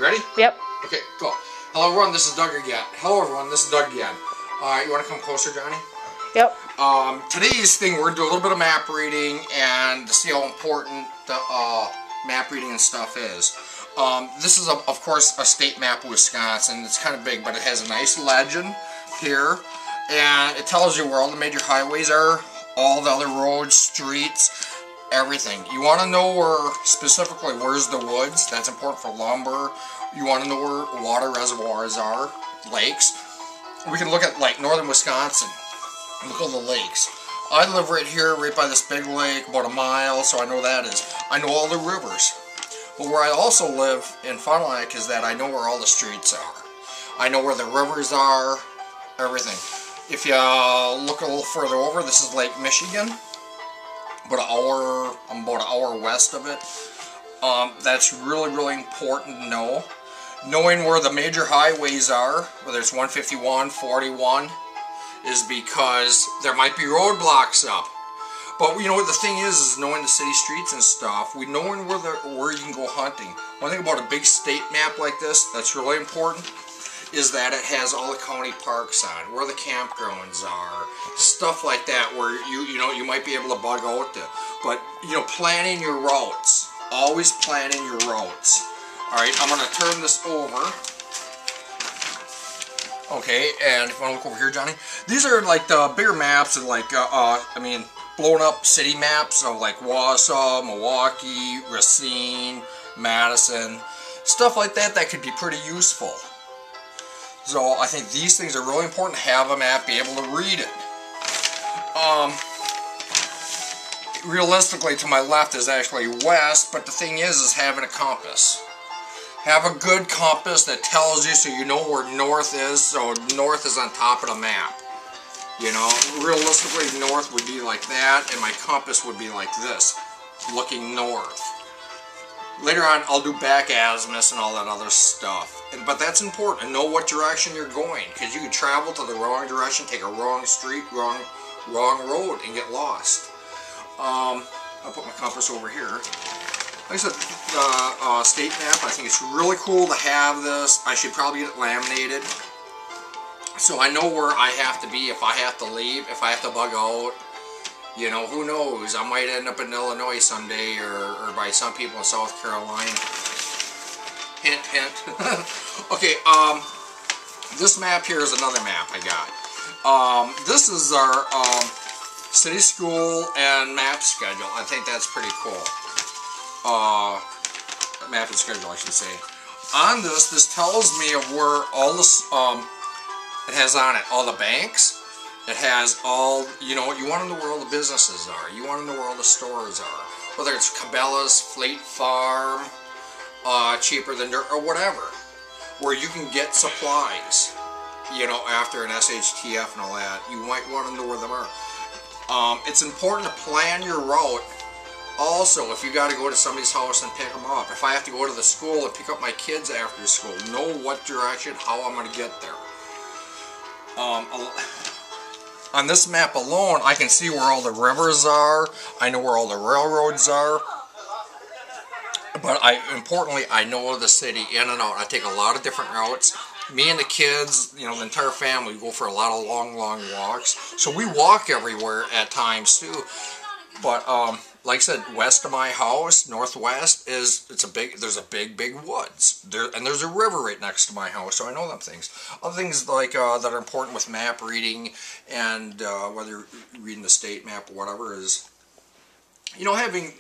Ready? Yep. Okay, go. Hello everyone, this is Doug again. Hello everyone, this is Doug again. You want to come closer, Johnny? Yep. Today's thing, we're going to do a little bit of map reading and to see how important the map reading and stuff is. This is, of course, a state map of Wisconsin. It's kind of big, but it has a nice legend here. And it tells you where all the major highways are, all the other roads, streets, everything. You want to know where, specifically, where's the woods. That's important for lumber. You want to know where water reservoirs are, lakes. We can look at, like, northern Wisconsin. Look at all the lakes. I live right here, right by this big lake, about a mile, so I know that is. I know all the rivers. But where I also live in Fond du Lac is that I know where all the streets are. I know where the rivers are, everything. If you look a little further over, this is Lake Michigan. I'm about an hour west of it. That's really, really important to know. Knowing where the major highways are, whether it's 151, 41, is because there might be roadblocks up. But you know what the thing is knowing the city streets and stuff, knowing where you can go hunting. One thing about a big state map like this that's really important is that it has all the county parks on, where the campgrounds are, stuff like that, where you might be able to bug out to. But planning your routes, always planning your routes. All right, I'm gonna turn this over. Okay, and if you want to look over here, Johnny, these are like the bigger maps of like, blown up city maps of like Wausau, Milwaukee, Racine, Madison, stuff like that that could be pretty useful. So I think these things are really important to have a map, be able to read it. Realistically, to my left is actually west, but the thing is having a compass. Have a good compass that tells you so you know where north is, so north is on top of the map. Realistically north would be like that, and my compass would be like this, looking north. Later on, I'll do back azimuths and all that other stuff. But that's important, to know what direction you're going, because you can travel to the wrong direction, take a wrong street, wrong road, and get lost. I'll put my compass over here. Like I said, state map, I think it's really cool to have this. I should probably get it laminated, so I know where I have to be if I have to leave, if I have to bug out. Who knows? I might end up in Illinois someday, or by some people in South Carolina. Hint, hint. Okay, this map here is another map I got. This is our city, school, and map schedule. I think that's pretty cool. Map and schedule, I should say. On this tells me of where all this, it has on it all the banks. It has all, you want to know where all the businesses are. You want to know where all the stores are. Whether it's Cabela's, Fleet Farm, Cheaper Than Dirt, or whatever. Where you can get supplies, after an SHTF and all that. You might want to know where them are. It's important to plan your route. Also, if you got to go to somebody's house and pick them up. If I have to go to the school and pick up my kids after school, know what direction, how I'm going to get there. On this map alone, I can see where all the rivers are. I know where all the railroads are. But importantly, I know the city in and out. I take a lot of different routes. Me and the kids, the entire family, go for a lot of long, long walks. So we walk everywhere at times too. But like I said, west of my house, northwest there's a big woods. And there's a river right next to my house, so I know them things. Other things like that are important with map reading and whether you're reading the state map or whatever is, having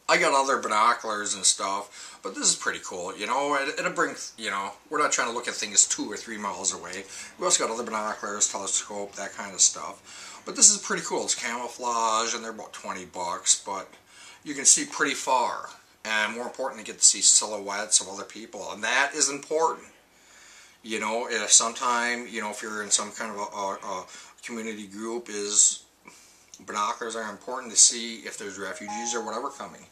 I got other binoculars and stuff, but this is pretty cool. It'll bring, we're not trying to look at things 2 or 3 miles away. We also got other binoculars, telescope, that kind of stuff. But this is pretty cool. It's camouflage, and they're about 20 bucks, but you can see pretty far. And more important, you get to see silhouettes of other people, and that is important. If sometime, if you're in some kind of a community group, binoculars are important to see if there's refugees or whatever coming.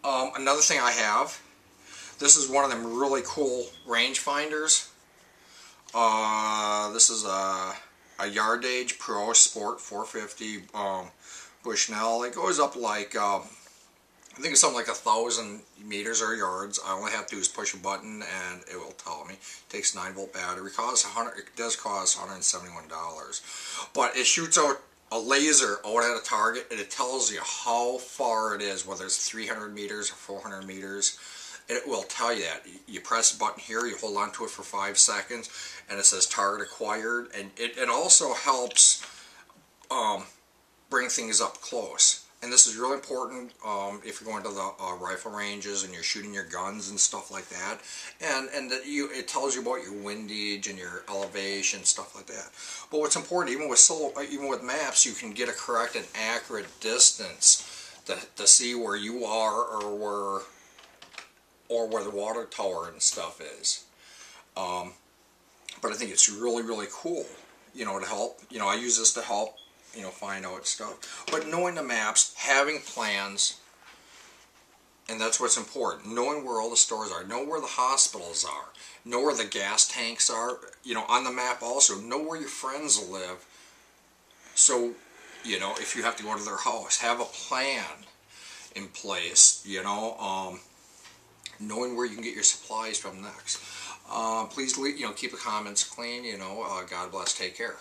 Another thing I have, this is one of them really cool range finders. This is a Yardage Pro Sport 450 Bushnell. It goes up like I think it's something like 1,000 meters or yards. I only have to do is push a button and it will tell me. It takes 9-volt battery. It does cost $171, but it shoots out a laser out at a target, and it tells you how far it is, whether it's 300 meters or 400 meters. It will tell you that. You press a button here, you hold on to it for 5 seconds, and it says target acquired, and it also helps bring things up close. And this is really important if you're going to the rifle ranges and you're shooting your guns and stuff like that. And that it tells you about your windage and your elevation, stuff like that. But what's important, even with maps, you can get a correct and accurate distance to see where you are or where the water tower and stuff is. But I think it's really, really cool, you know, to help. You know, I use this to help, you know, find out stuff. But knowing the maps, having plans, and that's what's important. Knowing where all the stores are, know where the hospitals are, know where the gas tanks are, you know, on the map also. Know where your friends live. So, you know, if you have to go to their house, have a plan in place, you know, knowing where you can get your supplies from next. Please, you know, keep the comments clean, you know, God bless, take care.